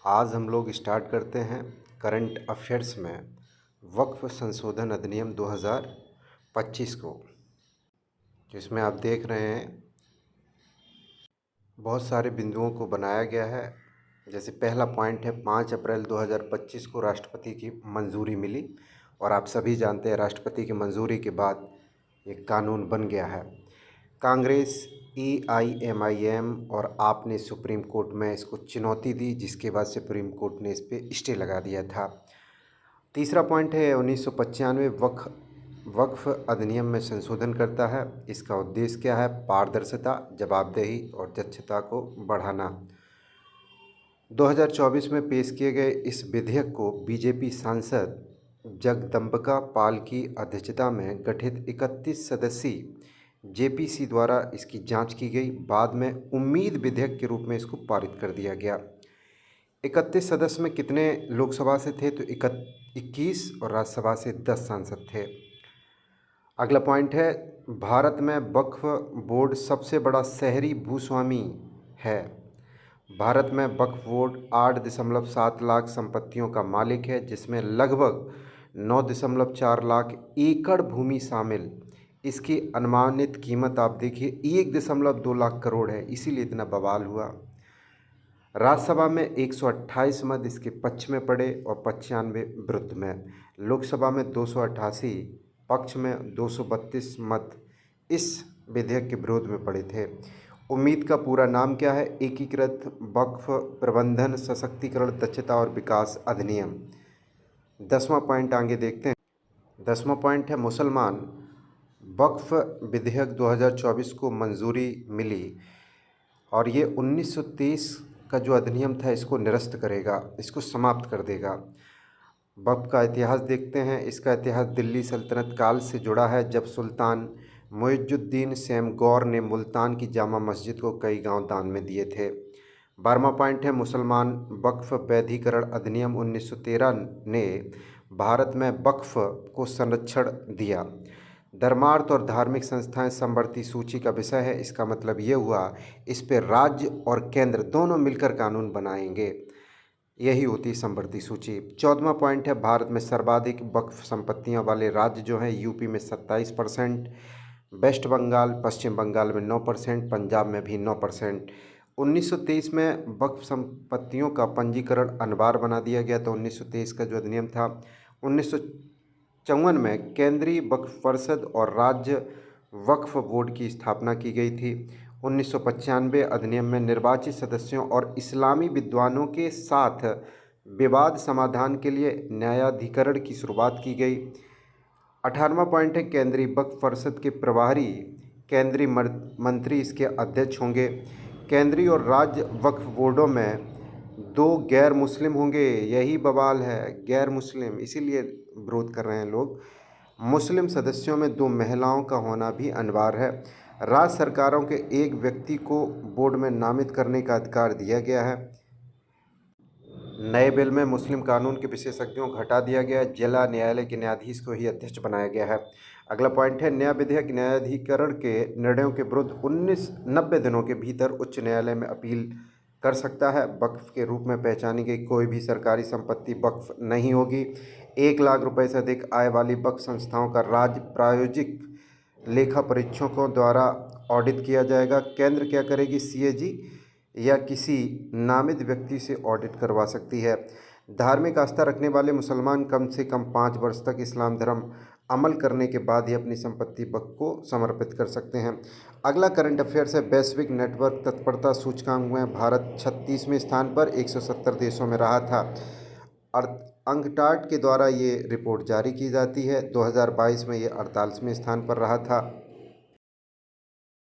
आज हम लोग स्टार्ट करते हैं करंट अफेयर्स में वक्फ संशोधन अधिनियम 2025 को, जिसमें आप देख रहे हैं बहुत सारे बिंदुओं को बनाया गया है। जैसे पहला पॉइंट है 5 अप्रैल 2025 को राष्ट्रपति की मंजूरी मिली और आप सभी जानते हैं राष्ट्रपति की मंजूरी के बाद ये कानून बन गया है। कांग्रेस, EIMIM और आपने सुप्रीम कोर्ट में इसको चुनौती दी, जिसके बाद सुप्रीम कोर्ट ने इस पर स्टे लगा दिया था। तीसरा पॉइंट है 1995 वक्फ अधिनियम में संशोधन करता है। इसका उद्देश्य क्या है? पारदर्शिता, जवाबदेही और दक्षता को बढ़ाना। 2024 में पेश किए गए इस विधेयक को बीजेपी सांसद जगदम्बिका पाल की अध्यक्षता में गठित 31 सदस्यीय JPC द्वारा इसकी जांच की गई। बाद में उम्मीद विधेयक के रूप में इसको पारित कर दिया गया। 31 सदस्य में कितने लोकसभा से थे? तो 21 और राज्यसभा से 10 सांसद थे। अगला पॉइंट है भारत में वक्फ बोर्ड सबसे बड़ा शहरी भूस्वामी है। भारत में वक्फ बोर्ड 8.7 लाख संपत्तियों का मालिक है, जिसमें लगभग 9.4 लाख एकड़ भूमि शामिल। इसकी अनुमानित कीमत आप देखिए 1.2 लाख करोड़ है, इसीलिए इतना बवाल हुआ। राज्यसभा में 128 मत इसके पक्ष में पड़े और 95 विरुद्ध में। लोकसभा में 288 पक्ष में, 232 मत इस विधेयक के विरोध में पड़े थे। उम्मीद का पूरा नाम क्या है? एकीकृत वक्फ प्रबंधन, सशक्तिकरण, दक्षता और विकास अधिनियम। 10वां पॉइंट आगे देखते हैं। 10वां पॉइंट है मुसलमान वक्फ विधेयक 2024 को मंजूरी मिली और ये 1923 का जो अधिनियम था इसको निरस्त करेगा, इसको समाप्त कर देगा। वक्फ का इतिहास देखते हैं। इसका इतिहास दिल्ली सल्तनत काल से जुड़ा है, जब सुल्तान मुइजुद्दीन सेमगौर ने मुल्तान की जामा मस्जिद को कई गांव दान में दिए थे। 12वां पॉइंट है मुसलमान वक्फ वैधीकरण अधिनियम 1913 ने भारत में वक्फ को संरक्षण दिया। धर्मार्थ और धार्मिक संस्थाएं समवर्ती सूची का विषय है। इसका मतलब ये हुआ इस पर राज्य और केंद्र दोनों मिलकर कानून बनाएंगे, यही होती है समवर्ती सूची। 14वां पॉइंट है भारत में सर्वाधिक वक्फ संपत्तियां वाले राज्य जो हैं यूपी में 27%, वेस्ट बंगाल, पश्चिम बंगाल में 9%, पंजाब में भी 9%। 1923 में वक्फ संपत्तियों का पंजीकरण अनिवार्य बना दिया गया। तो 1923 का जो अधिनियम था, 1954 में केंद्रीय वक्फ परिषद और राज्य वक्फ बोर्ड की स्थापना की गई थी। 1995 अधिनियम में निर्वाचित सदस्यों और इस्लामी विद्वानों के साथ विवाद समाधान के लिए न्यायाधिकरण की शुरुआत की गई। 18वां पॉइंट है केंद्रीय वक्फ परिषद के प्रभारी केंद्रीय मंत्री इसके अध्यक्ष होंगे। केंद्रीय और राज्य वक्फ बोर्डों में 2 गैर मुस्लिम होंगे, यही बवाल है, गैर मुस्लिम, इसीलिए विरोध कर रहे हैं लोग। मुस्लिम सदस्यों में 2 महिलाओं का होना भी अनिवार्य है। राज्य सरकारों के एक व्यक्ति को बोर्ड में नामित करने का अधिकार दिया गया है। नए बिल में मुस्लिम कानून के विशेषज्ञों को हटा दिया गया है। जिला न्यायालय के न्यायाधीश को ही अध्यक्ष बनाया गया है। अगला पॉइंट है नया विधेयक न्यायाधिकरण के निर्णयों के विरुद्ध 90 दिनों के भीतर उच्च न्यायालय में अपील कर सकता है। वक्फ के रूप में पहचानी गई कोई भी सरकारी संपत्ति वक्फ नहीं होगी। 1 लाख रुपए से अधिक आय वाली वक्फ संस्थाओं का राज्य प्रायोजिक लेखा परीक्षकों द्वारा ऑडिट किया जाएगा। केंद्र क्या करेगी? CAG या किसी नामित व्यक्ति से ऑडिट करवा सकती है। धार्मिक आस्था रखने वाले मुसलमान कम से कम 5 वर्ष तक इस्लाम धर्म अमल करने के बाद ही अपनी संपत्ति वक्फ को समर्पित कर सकते हैं। अगला करंट अफेयर्स है वैश्विक नेटवर्क तत्परता सूचकांक में भारत 36वें स्थान पर 170 देशों में रहा था। और अंकटाड के द्वारा ये रिपोर्ट जारी की जाती है। 2022 में ये 48वें स्थान पर रहा था।